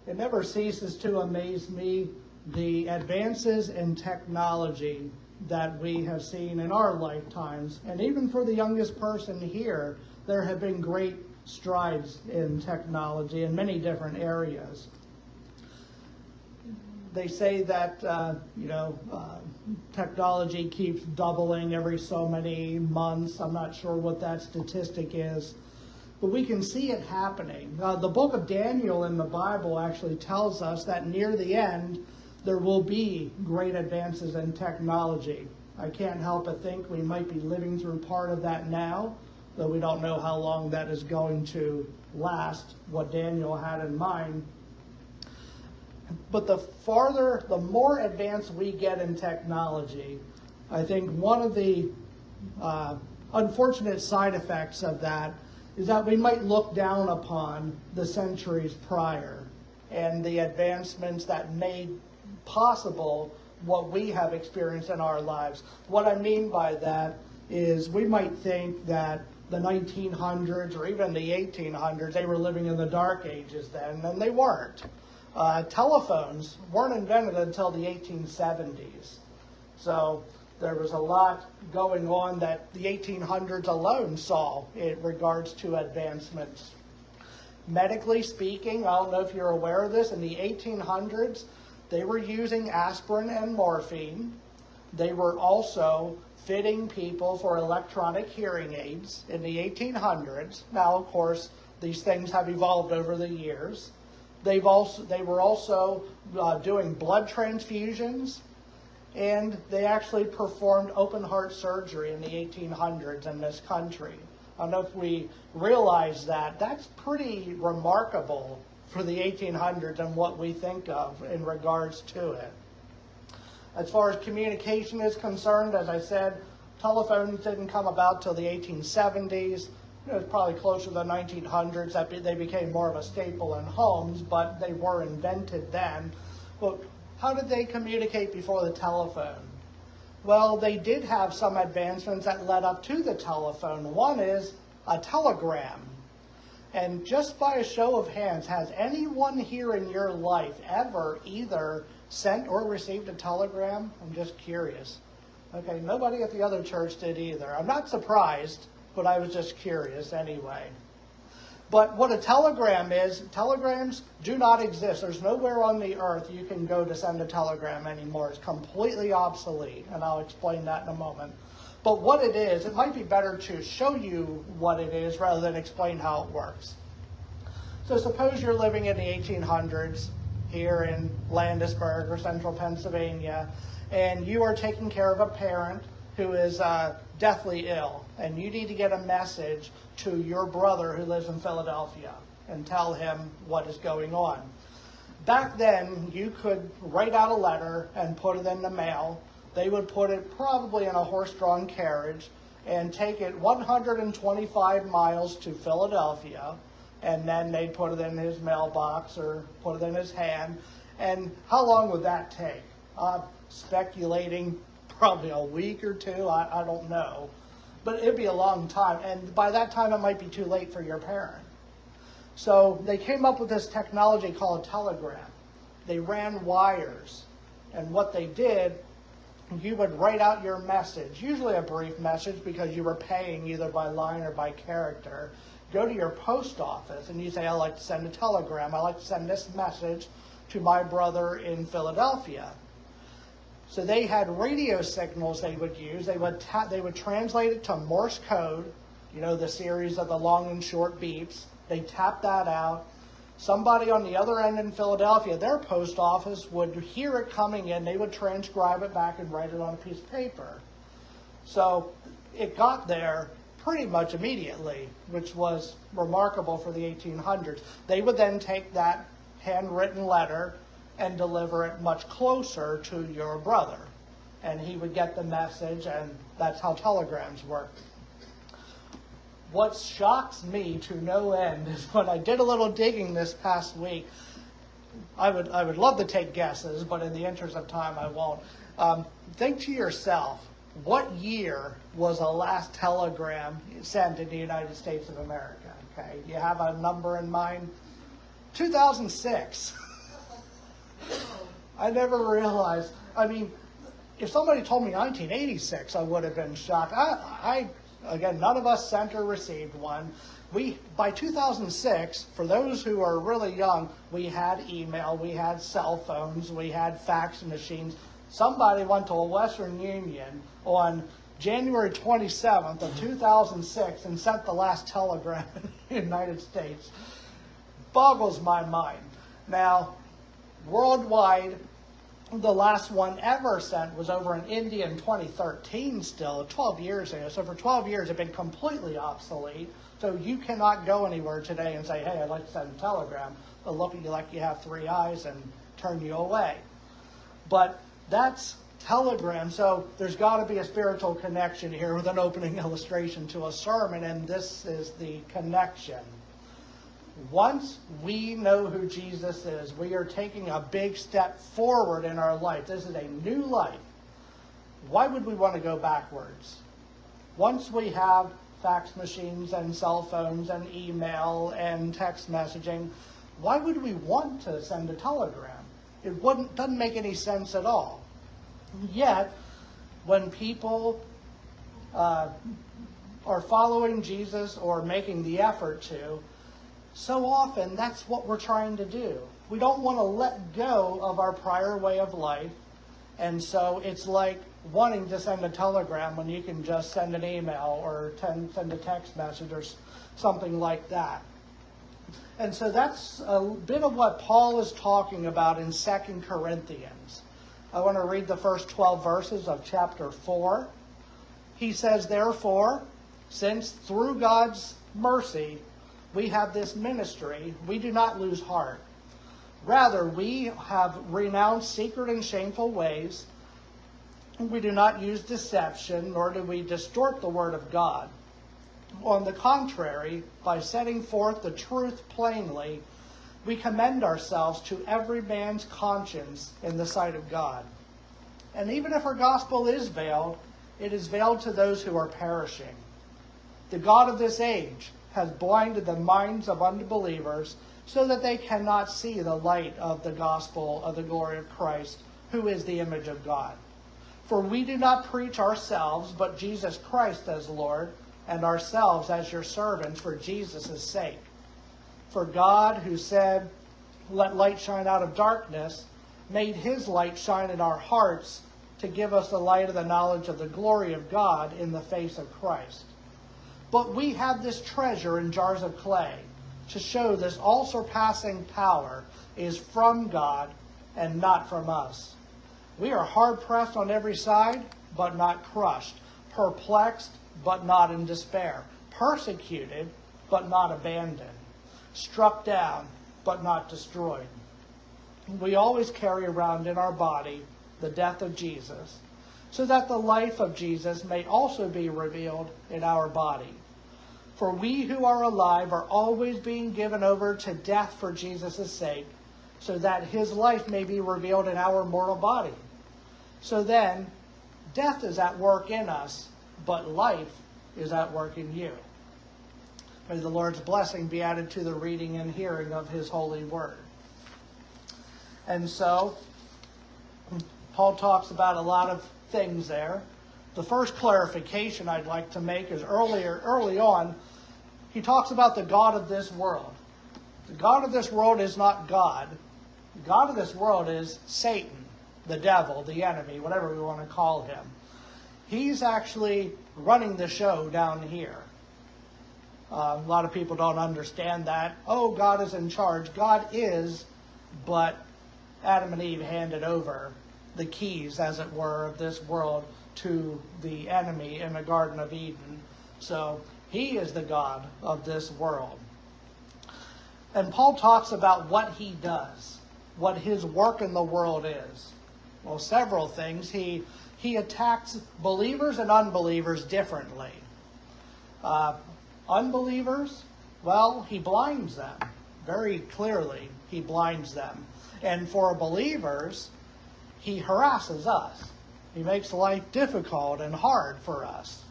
It never ceases to amaze me the advances in technology that we have seen in our lifetimes. And even for the youngest person here, there have been great strides in technology in many different areas. They say that, technology keeps doubling every so many months. I'm not sure what that statistic is, but we can see it happening. The book of Daniel in the Bible actually tells us that near the end, there will be great advances in technology. I can't help but think we might be living through part of that now, though we don't know how long that is going to last, what Daniel had in mind. But the more advanced we get in technology, I think one of the unfortunate side effects of that is that we might look down upon the centuries prior and the advancements that made possible what we have experienced in our lives. What I mean by that is we might think that the 1900s or even the 1800s, they were living in the dark ages then, and they weren't. Telephones weren't invented until the 1870s. So there was a lot going on that the 1800s alone saw in regards to advancements. Medically speaking, I don't know if you're aware of this, in the 1800s, they were using aspirin and morphine. They were also fitting people for electronic hearing aids in the 1800s. Now, of course, these things have evolved over the years. They were also doing blood transfusions, and they actually performed open heart surgery in the 1800s in this country. I don't know if we realize that. That's pretty remarkable for the 1800s and what we think of in regards to it. As far as communication is concerned, as I said, telephones didn't come about till the 1870s. It was probably closer to the 1900s that they became more of a staple in homes, but they were invented then. But how did they communicate before the telephone? Well, they did have some advancements that led up to the telephone. One is a telegram. And just by a show of hands, has anyone here in your life ever either sent or received a telegram? I'm just curious. Okay, nobody at the other church did either. I'm not surprised, but I was just curious anyway. But what a telegram is, telegrams do not exist. There's nowhere on the earth you can go to send a telegram anymore. It's completely obsolete, and I'll explain that in a moment. But what it is, it might be better to show you what it is rather than explain how it works. So suppose you're living in the 1800s here in Landisburg or central Pennsylvania, and you are taking care of a parent who is deathly ill, and you need to get a message to your brother who lives in Philadelphia and tell him what is going on. Back then, you could write out a letter and put it in the mail. They would put it probably in a horse-drawn carriage and take it 125 miles to Philadelphia, and then they'd put it in his mailbox or put it in his hand. And how long would that take? Speculating probably a week or two, I don't know. But it'd be a long time, and by that time it might be too late for your parent. So they came up with this technology called a telegram. They ran wires, and what they did, you would write out your message, usually a brief message because you were paying either by line or by character. Go to your post office and you say, I'd like to send a telegram. I'd like to send this message to my brother in Philadelphia. So they had radio signals they would use. They would translate it to Morse code, the series of the long and short beeps. They tap that out. Somebody on the other end in Philadelphia, their post office would hear it coming in. They would transcribe it back and write it on a piece of paper. So it got there pretty much immediately, which was remarkable for the 1800s. They would then take that handwritten letter and deliver it much closer to your brother. And he would get the message, and that's how telegrams work. What shocks me to no end is when I did a little digging this past week. I would love to take guesses, but in the interest of time, I won't. Think to yourself, what year was the last telegram sent in the United States of America? Okay, do you have a number in mind? 2006. I never realized. I mean, if somebody told me 1986, I would have been shocked. Again, none of us sent or received one. By 2006, for those who are really young, we had email, we had cell phones, we had fax machines. Somebody went to a Western Union on January 27th of 2006 and sent the last telegram in the United States. Boggles my mind. Now, worldwide, the last one ever sent was over in India in 2013 still, 12 years ago. So for 12 years, it's been completely obsolete. So you cannot go anywhere today and say, hey, I'd like to send a telegram. They'll look at you like you have three eyes and turn you away. But that's Telegram. So there's got to be a spiritual connection here with an opening illustration to a sermon, and this is the connection. Once we know who Jesus is, we are taking a big step forward in our life. This is a new life. Why would we want to go backwards? Once we have fax machines and cell phones and email and text messaging, why would we want to send a telegram? It doesn't make any sense at all. Yet, when people are following Jesus or making the effort to, so often that's what we're trying to do. We don't want to let go of our prior way of life, and so it's like wanting to send a telegram when you can just send an email or send a text message or something like that. And so that's a bit of what Paul is talking about in 2 Corinthians. I want to read the first 12 verses of chapter 4. He says, therefore, since through God's mercy we have this ministry, we do not lose heart. Rather, we have renounced secret and shameful ways. We do not use deception, nor do we distort the word of God. On the contrary, by setting forth the truth plainly, we commend ourselves to every man's conscience in the sight of God. And even if our gospel is veiled, it is veiled to those who are perishing. The God of this age has blinded the minds of unbelievers so that they cannot see the light of the gospel of the glory of Christ, who is the image of God. For we do not preach ourselves, but Jesus Christ as Lord, and ourselves as your servants for Jesus' sake. For God, who said, let light shine out of darkness, made his light shine in our hearts to give us the light of the knowledge of the glory of God in the face of Christ. But we have this treasure in jars of clay to show this all-surpassing power is from God and not from us. We are hard-pressed on every side, but not crushed, perplexed, but not in despair, persecuted, but not abandoned, struck down, but not destroyed. We always carry around in our body the death of Jesus, so that the life of Jesus may also be revealed in our body. For we who are alive are always being given over to death for Jesus' sake, so that his life may be revealed in our mortal body. So then, death is at work in us, but life is at work in you. May the Lord's blessing be added to the reading and hearing of his holy word. And so, Paul talks about a lot of things there. The first clarification I'd like to make is early on, he talks about the God of this world. The God of this world is not God. The God of this world is Satan, the devil, the enemy, whatever we want to call him. He's actually running the show down here. A lot of people don't understand that. Oh, God is in charge. God is, but Adam and Eve handed over the keys, as it were, of this world to the enemy in the Garden of Eden. So he is the God of this world. And Paul talks about what he does, what his work in the world is. Well, several things. He attacks believers and unbelievers differently. Unbelievers, well, he blinds them. Very clearly, he blinds them. And for believers, he harasses us. He makes life difficult and hard for us.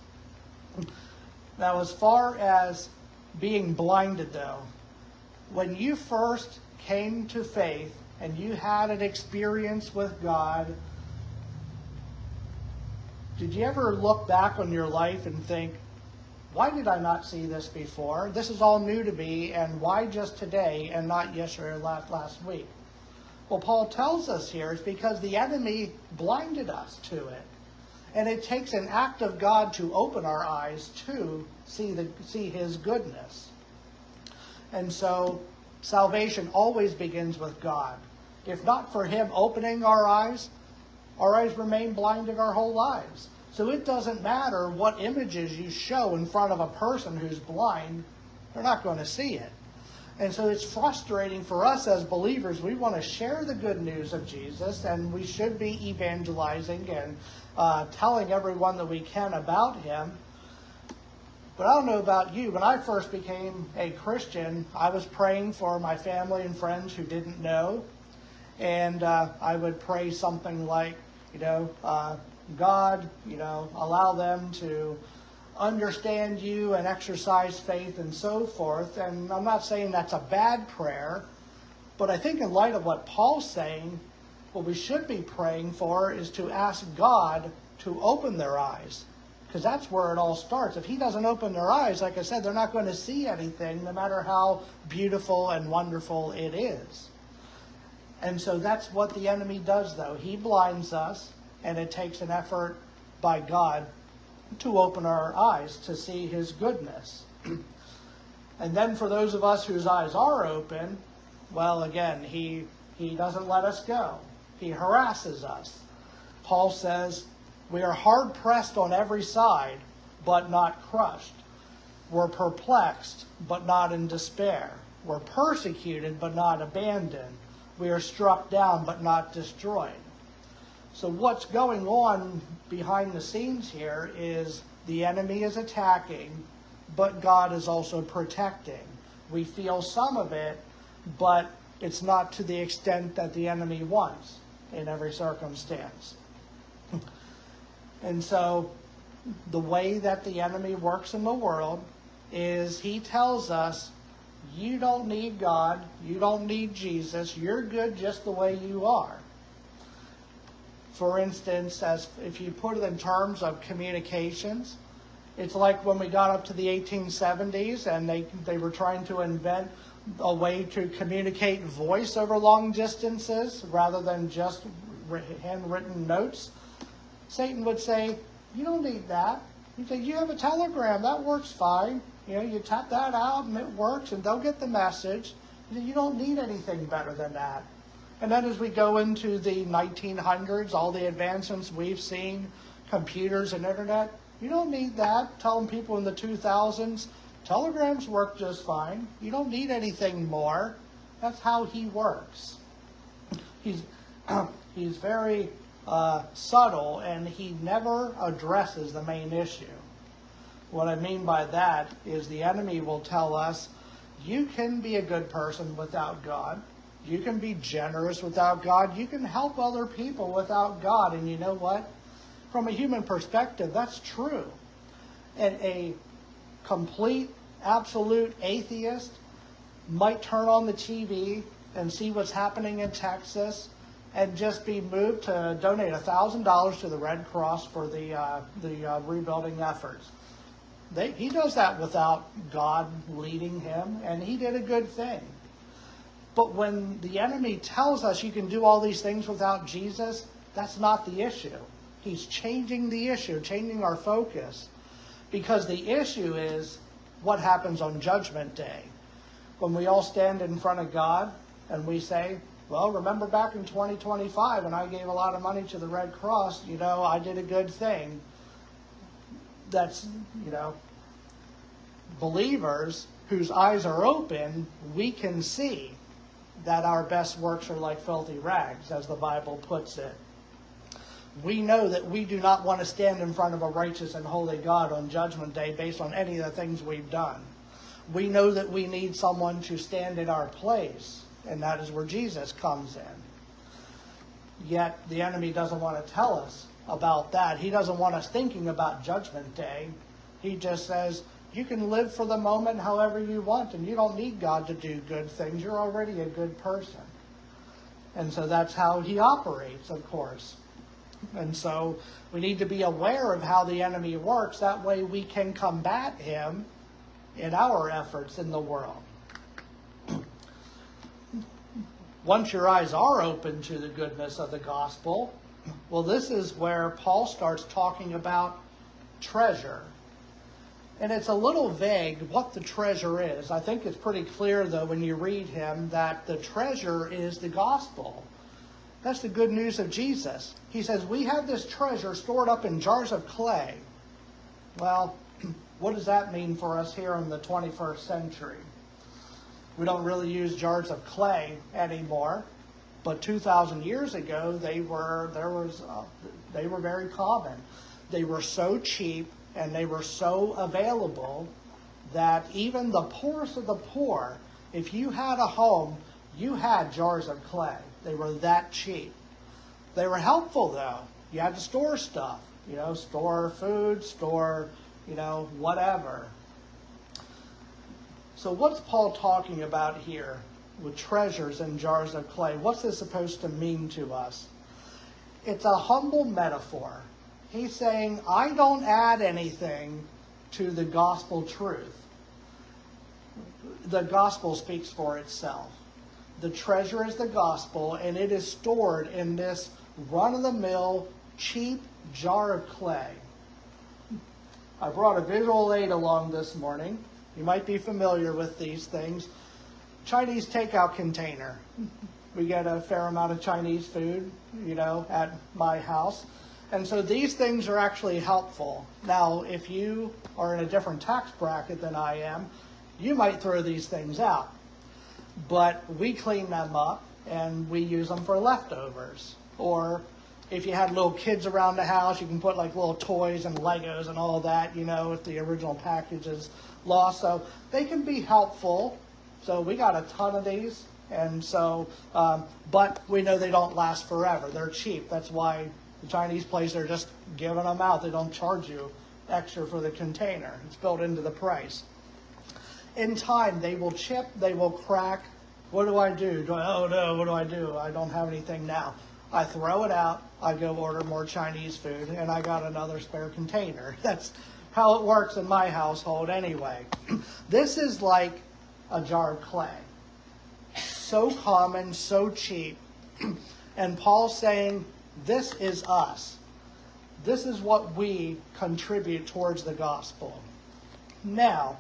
Now, as far as being blinded, though, when you first came to faith and you had an experience with God, did you ever look back on your life and think, why did I not see this before? This is all new to me, and why just today and not yesterday or last week? Well, Paul tells us here it's because the enemy blinded us to it. And it takes an act of God to open our eyes to see his goodness. And so salvation always begins with God. If not for him opening our eyes remain blinded our whole lives. So it doesn't matter what images you show in front of a person who's blind, they're not going to see it. And so it's frustrating for us as believers. We want to share the good news of Jesus, and we should be evangelizing and telling everyone that we can about him. But I don't know about you. When I first became a Christian, I was praying for my family and friends who didn't know. And I would pray something like, God, allow them to understand you and exercise faith and so forth. And I'm not saying that's a bad prayer, but I think in light of what Paul's saying, what we should be praying for is to ask God to open their eyes, because that's where it all starts. If he doesn't open their eyes, like I said, they're not going to see anything, no matter how beautiful and wonderful it is. And so that's what the enemy does, though. He blinds us, and it takes an effort by God to open our eyes to see his goodness. And then for those of us whose eyes are open, well, again, he doesn't let us go. He harasses us. Paul says, we are hard pressed on every side, but not crushed. We're perplexed, but not in despair. We're persecuted, but not abandoned. We are struck down, but not destroyed. So what's going on behind the scenes here is the enemy is attacking, but God is also protecting. We feel some of it, but it's not to the extent that the enemy wants in every circumstance. And so the way that the enemy works in the world is he tells us, you don't need God, you don't need Jesus, you're good just the way you are. For instance, as if you put it in terms of communications, it's like when we got up to the 1870s and they were trying to invent a way to communicate voice over long distances rather than just handwritten notes. Satan would say, you don't need that. He'd say, you have a telegram, that works fine. You tap that out and it works and they'll get the message. You don't need anything better than that. And then as we go into the 1900s, all the advancements we've seen, computers and internet, you don't need that. Telling people in the 2000s, telegrams work just fine. You don't need anything more. That's how he works. He's very subtle, and he never addresses the main issue. What I mean by that is the enemy will tell us, you can be a good person without God. You can be generous without God. You can help other people without God. And you know what? From a human perspective, that's true. And a complete, absolute atheist might turn on the TV and see what's happening in Texas and just be moved to donate $1,000 to the Red Cross for the rebuilding efforts. He does that without God leading him, and he did a good thing. But when the enemy tells us you can do all these things without Jesus, that's not the issue. He's changing the issue, changing our focus. Because the issue is what happens on Judgment Day. When we all stand in front of God and we say, well, remember back in 2025 when I gave a lot of money to the Red Cross, I did a good thing. That's, believers whose eyes are open, we can see that our best works are like filthy rags, as the Bible puts it. We know that we do not want to stand in front of a righteous and holy God on Judgment Day based on any of the things we've done. We know that we need someone to stand in our place, and that is where Jesus comes in. Yet the enemy doesn't want to tell us about that. He doesn't want us thinking about Judgment Day. He just says, you can live for the moment however you want, and you don't need God to do good things. You're already a good person. And so that's how he operates, of course. And so we need to be aware of how the enemy works. That way we can combat him in our efforts in the world. Once your eyes are open to the goodness of the gospel, well, this is where Paul starts talking about treasure. And it's a little vague what the treasure is. I think it's pretty clear, though, when you read him, that the treasure is the gospel. That's the good news of Jesus. He says, we have this treasure stored up in jars of clay. Well, what does that mean for us here in the 21st century? We don't really use jars of clay anymore, but 2,000 years ago they were very common. They were so cheap and they were so available that even the poorest of the poor, if you had a home, you had jars of clay. They were that cheap. They were helpful, though. You had to store stuff, store food, store, whatever. So what's Paul talking about here with treasures and jars of clay? What's this supposed to mean to us? It's a humble metaphor. He's saying, I don't add anything to the gospel truth. The gospel speaks for itself. The treasure is the gospel, and it is stored in this run-of-the-mill, cheap jar of clay. I brought a visual aid along this morning. You might be familiar with these things. Chinese takeout container. We get a fair amount of Chinese food, at my house. And so these things are actually helpful. Now, if you are in a different tax bracket than I am, you might throw these things out. But we clean them up and we use them for leftovers. Or if you had little kids around the house, you can put like little toys and Legos and all that, if the original package is lost. So they can be helpful. So we got a ton of these. And so, but we know they don't last forever. They're cheap. That's why the Chinese place, they're just giving them out. They don't charge you extra for the container. It's built into the price. In time, they will chip, they will crack. What do I do? Oh no, what do I do? I don't have anything now. I throw it out, I go order more Chinese food, and I got another spare container. That's how it works in my household anyway. This is like a jar of clay. So common, so cheap. And Paul's saying, this is us. This is what we contribute towards the gospel. Now,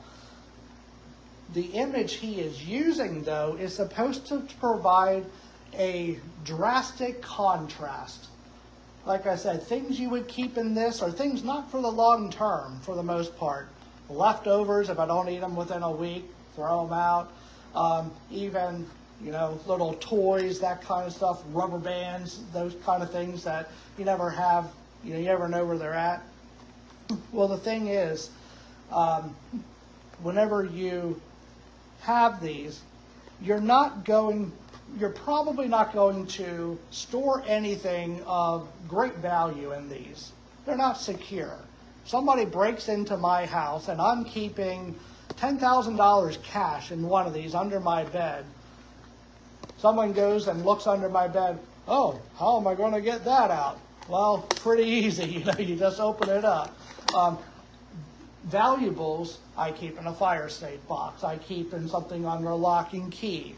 the image he is using, though, is supposed to provide a drastic contrast. Like I said, things you would keep in this are things not for the long term, for the most part. Leftovers, if I don't eat them within a week, throw them out. Even, little toys, that kind of stuff, rubber bands, those kind of things that you never have, you never know where they're at. Well, the thing is, whenever you have these, you're probably not going to store anything of great value in these. They're not secure. Somebody breaks into my house and I'm keeping $10,000 cash in one of these under my bed. Someone goes and looks under my bed. Oh, how am I going to get that out? Well, pretty easy. You just open it up. Valuables, I keep in a fire safe box. I keep in something under lock and key.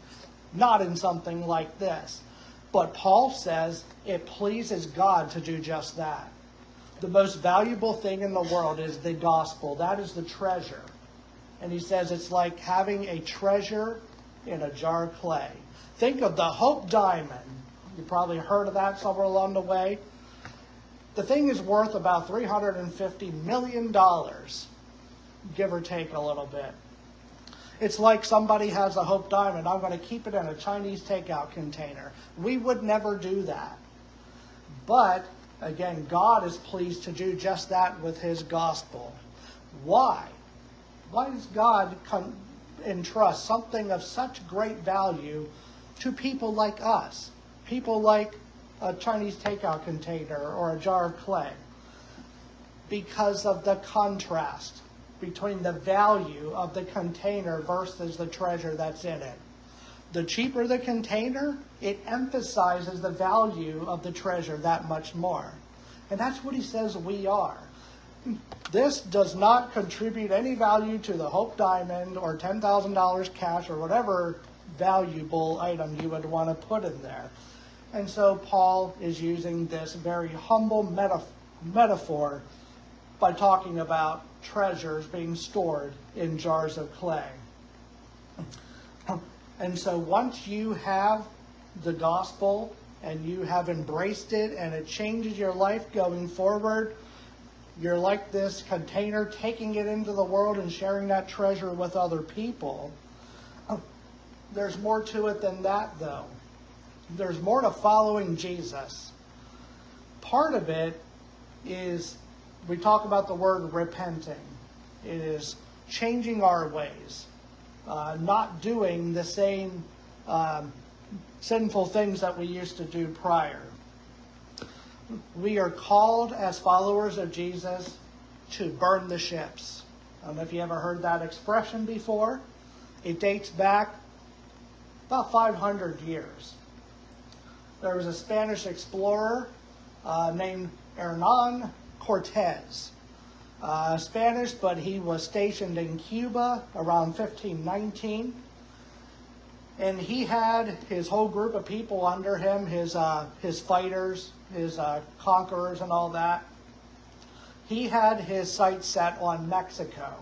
Not in something like this. But Paul says it pleases God to do just that. The most valuable thing in the world is the gospel. That is the treasure. And he says it's like having a treasure in a jar of clay. Think of the Hope Diamond. You probably heard of that somewhere along the way. The thing is worth about $350 million, give or take a little bit. It's like somebody has a Hope Diamond. I'm going to keep it in a Chinese takeout container. We would never do that. But, again, God is pleased to do just that with his gospel. Why? Why does God entrust something of such great value to people like us? People like a Chinese takeout container or a jar of clay? Because of the contrast between the value of the container versus the treasure that's in it. the cheaper the container, it emphasizes the value of the treasure that much more. And that's what he says we are. This does not contribute any value to the Hope Diamond or $10,000 cash or whatever valuable item you would want to put in there. And so Paul is using this very humble metaphor by talking about treasures being stored in jars of clay. And so once you have the gospel and you have embraced it and it changes your life going forward, you're like this container taking it into the world and sharing that treasure with other people. There's more to it than that, though. There's more to following Jesus. Part of it is, we talk about the word repenting. It is changing our ways, not doing the same sinful things that we used to do prior. We are called as followers of Jesus to burn the ships. I don't know if you ever heard that expression before. It dates back about 500 years. There was a Spanish explorer named Hernán Cortés. Spanish, but he was stationed in Cuba around 1519. And he had his whole group of people under him, his fighters, his conquerors and all that. He had his sights set on Mexico.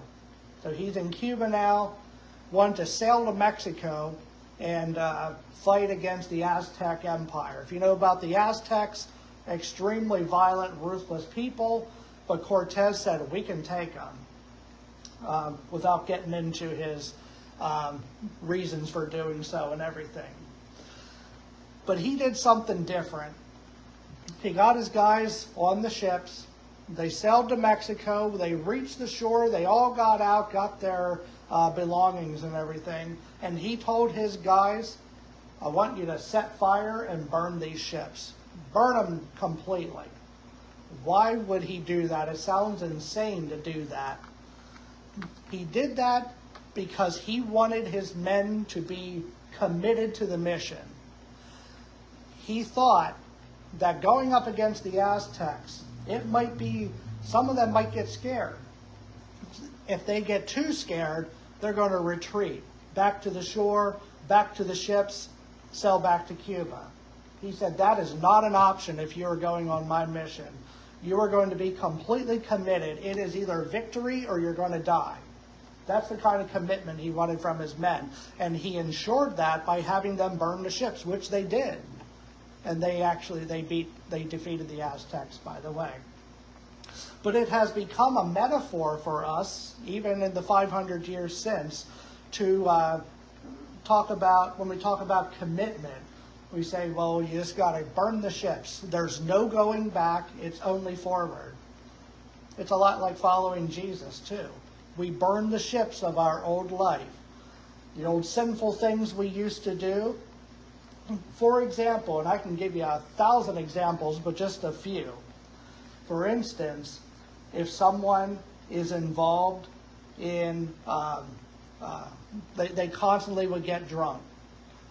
So he's in Cuba now, wanted to sail to Mexico and fight against the Aztec Empire. If you know about the Aztecs, extremely violent, ruthless people, but Cortés said, we can take them, without getting into his reasons for doing so and everything. But he did something different. He got his guys on the ships. They sailed to Mexico. They reached the shore. They all got out, got their belongings and everything. And he told his guys, I want you to set fire and burn these ships. Burn them completely. Why would he do that? It sounds insane to do that. He did that because he wanted his men to be committed to the mission. He thought that going up against the Aztecs, it might be, some of them might get scared. If they get too scared, they're going to retreat back to the shore, back to the ships, sail back to Cuba. He said, that is not an option if you are going on my mission. You are going to be completely committed. It is either victory or you're going to die. That's the kind of commitment he wanted from his men. And he ensured that by having them burn the ships, which they did. And they defeated the Aztecs, by the way. But it has become a metaphor for us, even in the 500 years since, to talk about, when we talk about commitment, we say, well, you just got to burn the ships. There's no going back. It's only forward. It's a lot like following Jesus, too. We burn the ships of our old life. The old sinful things we used to do. For example, and I can give you 1,000 examples, but just a few. For instance, if someone is involved in, they constantly would get drunk,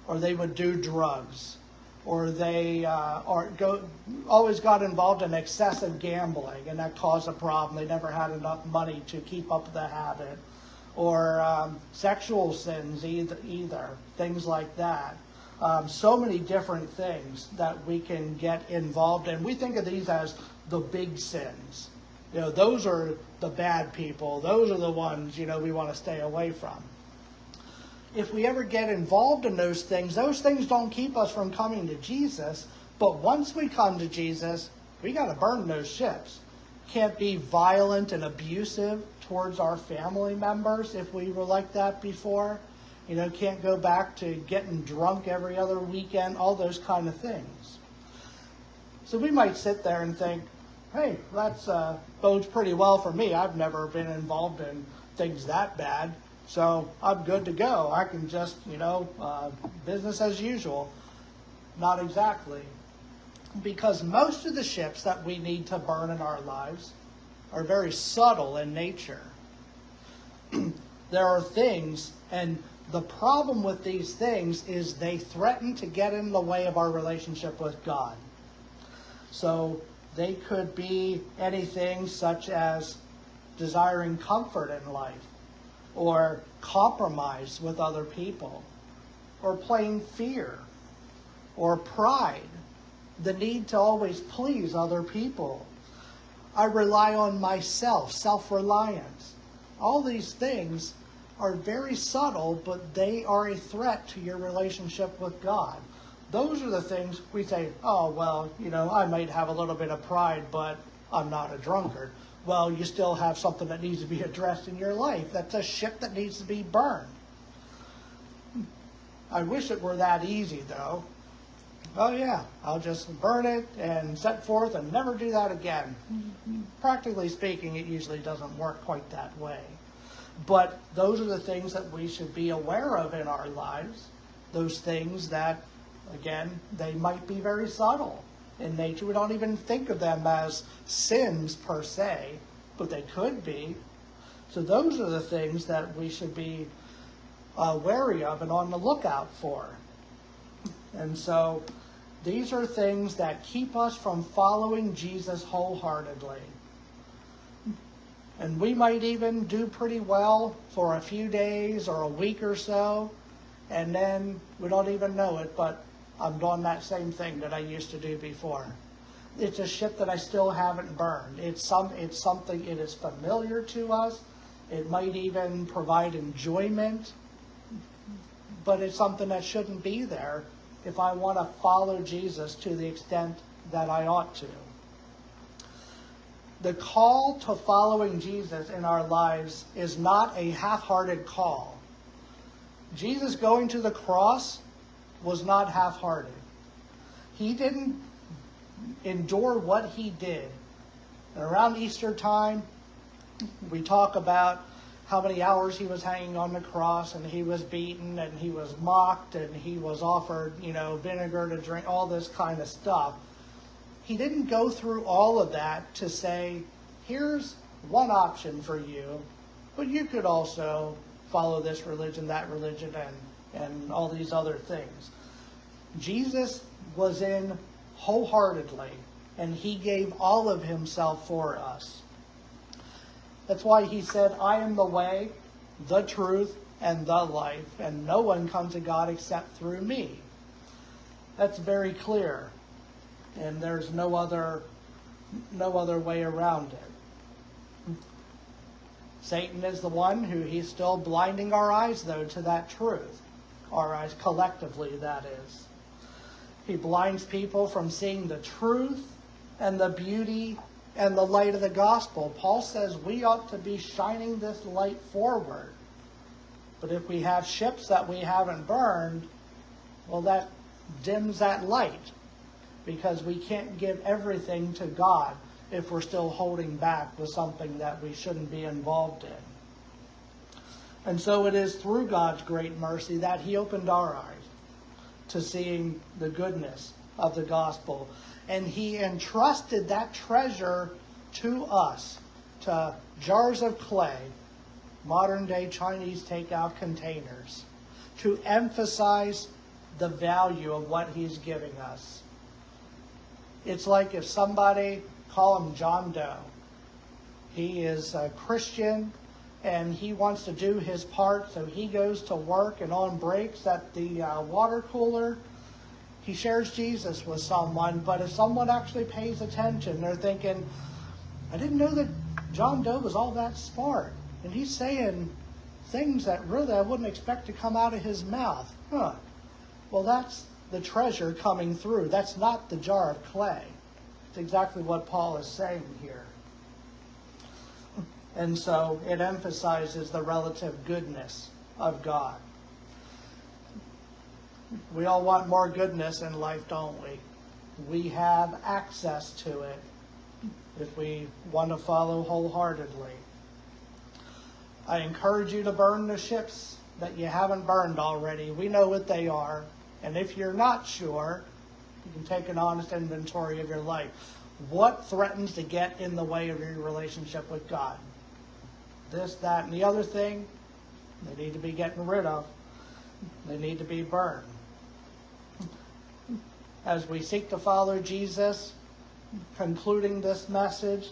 or they would do drugs, or they always got involved in excessive gambling, and that caused a problem. They never had enough money to keep up the habit, or sexual sins either, things like that. So many different things that we can get involved in. We think of these as the big sins. You know, those are the bad people. Those are the ones, we want to stay away from. If we ever get involved in those things don't keep us from coming to Jesus. But once we come to Jesus, we got to burn those ships. Can't be violent and abusive towards our family members if we were like that before. Can't go back to getting drunk every other weekend, all those kind of things. So we might sit there and think, hey, that bodes pretty well for me. I've never been involved in things that bad, so I'm good to go. I can just, business as usual. Not exactly. Because most of the ships that we need to burn in our lives are very subtle in nature. There are things, and The problem with these things is they threaten to get in the way of our relationship with God. So they could be anything such as desiring comfort in life, or compromise with other people, or plain fear, or pride, the need to always please other people. I rely on myself, self-reliance. All these things are very subtle, but they are a threat to your relationship with God. Those are the things we say, oh, well, I might have a little bit of pride, but I'm not a drunkard. Well, you still have something that needs to be addressed in your life. That's a ship that needs to be burned. I wish it were that easy, though. Oh, yeah, I'll just burn it and set forth and never do that again. Practically speaking, it usually doesn't work quite that way. But those are the things that we should be aware of in our lives. Those things that, again, they might be very subtle in nature. We don't even think of them as sins per se, but they could be. So those are the things that we should be wary of and on the lookout for. And so these are things that keep us from following Jesus wholeheartedly. And we might even do pretty well for a few days or a week or so, and then we don't even know it, but I'm doing that same thing that I used to do before. It's a ship that I still haven't burned. It's something, it is familiar to us. It might even provide enjoyment, but it's something that shouldn't be there if I want to follow Jesus to the extent that I ought to. The call to following Jesus in our lives is not a half-hearted call. Jesus going to the cross was not half-hearted. He didn't endure what he did. And around Easter time, we talk about how many hours he was hanging on the cross, and he was beaten, and he was mocked, and he was offered, vinegar to drink, all this kind of stuff. He didn't go through all of that to say, here's one option for you, but you could also follow this religion, that religion, and all these other things. Jesus was in wholeheartedly, and he gave all of himself for us. That's why he said, I am the way, the truth, and the life, and no one comes to God except through me. That's very clear, and there's no other way around it. Satan is the one who he's still blinding our eyes, though, to that truth. Our eyes collectively, that is. He blinds people from seeing the truth and the beauty and the light of the gospel. Paul says we ought to be shining this light forward. But if we have ships that we haven't burned, well, that dims that light, because we can't give everything to God if we're still holding back with something that we shouldn't be involved in. And so it is through God's great mercy that he opened our eyes to seeing the goodness of the gospel. And he entrusted that treasure to us, to jars of clay, modern day Chinese takeout containers, to emphasize the value of what he's giving us. It's like if somebody, call him John Doe. He is a Christian and he wants to do his part, so he goes to work, and on breaks at the water cooler, he shares Jesus with someone. But if someone actually pays attention, they're thinking, I didn't know that John Doe was all that smart. And he's saying things that really I wouldn't expect to come out of his mouth. Well, that's the treasure coming through. That's not the jar of clay. It's exactly what Paul is saying here. And so it emphasizes the relative goodness of God. We all want more goodness in life, don't we? We have access to it if we want to follow wholeheartedly. I encourage you to burn the ships that you haven't burned already. We know what they are. And if you're not sure, you can take an honest inventory of your life. What threatens to get in the way of your relationship with God? This, that, and the other thing, they need to be getting rid of. They need to be burned. As we seek to follow Jesus, concluding this message,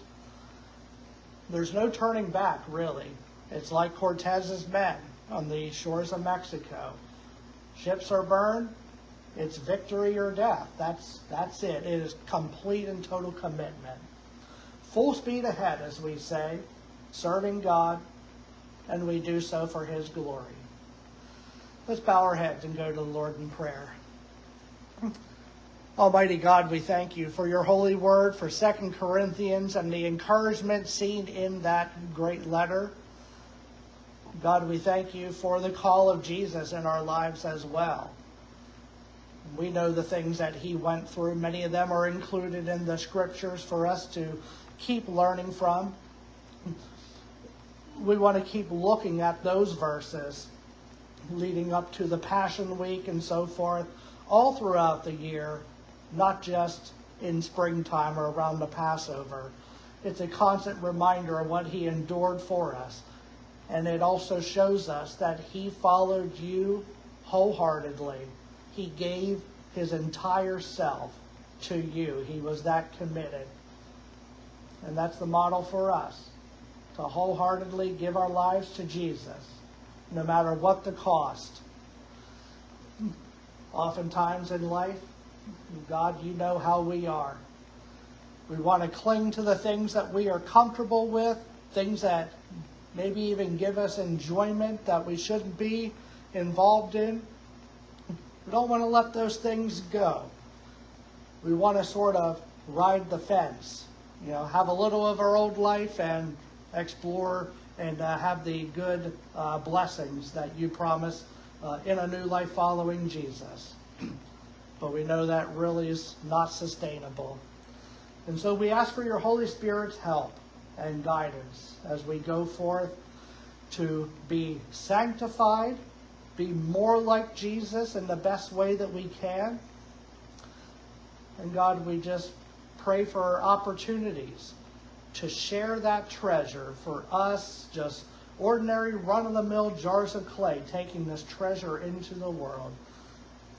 there's no turning back, really. It's like Cortez's men on the shores of Mexico. Ships are burned, it's victory or death. That's it. It is complete and total commitment. Full speed ahead, as we say, serving God, and we do so for His glory. Let's bow our heads and go to the Lord in prayer. Almighty God, we thank you for your holy word, for 2 Corinthians, and the encouragement seen in that great letter. God, we thank you for the call of Jesus in our lives as well. We know the things that he went through. Many of them are included in the scriptures for us to keep learning from. We want to keep looking at those verses leading up to the Passion Week and so forth, all throughout the year, not just in springtime or around the Passover. It's a constant reminder of what he endured for us. And it also shows us that he followed you wholeheartedly. He gave his entire self to you. He was that committed. And that's the model for us, to wholeheartedly give our lives to Jesus, no matter what the cost. Oftentimes in life, God, you know how we are. We want to cling to the things that we are comfortable with, things that maybe even give us enjoyment that we shouldn't be involved in. We don't want to let those things go. We want to sort of ride the fence, have a little of our old life and explore and have the good blessings that you promise in a new life following Jesus. But we know that really is not sustainable. And so we ask for your Holy Spirit's help and guidance as we go forth to be sanctified, be more like Jesus in the best way that we can. And God, we just pray for opportunities to share that treasure for us, just ordinary run-of-the-mill jars of clay, taking this treasure into the world.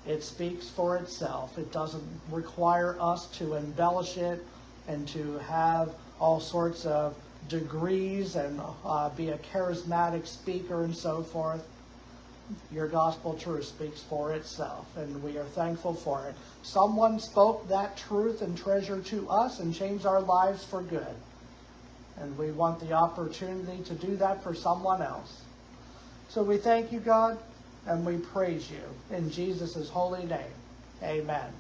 It speaks for itself. It doesn't require us to embellish it and to have all sorts of degrees and be a charismatic speaker and so forth. Your gospel truth speaks for itself, and we are thankful for it. Someone spoke that truth and treasure to us and changed our lives for good. And we want the opportunity to do that for someone else. So we thank you, God, and we praise you in Jesus' holy name. Amen.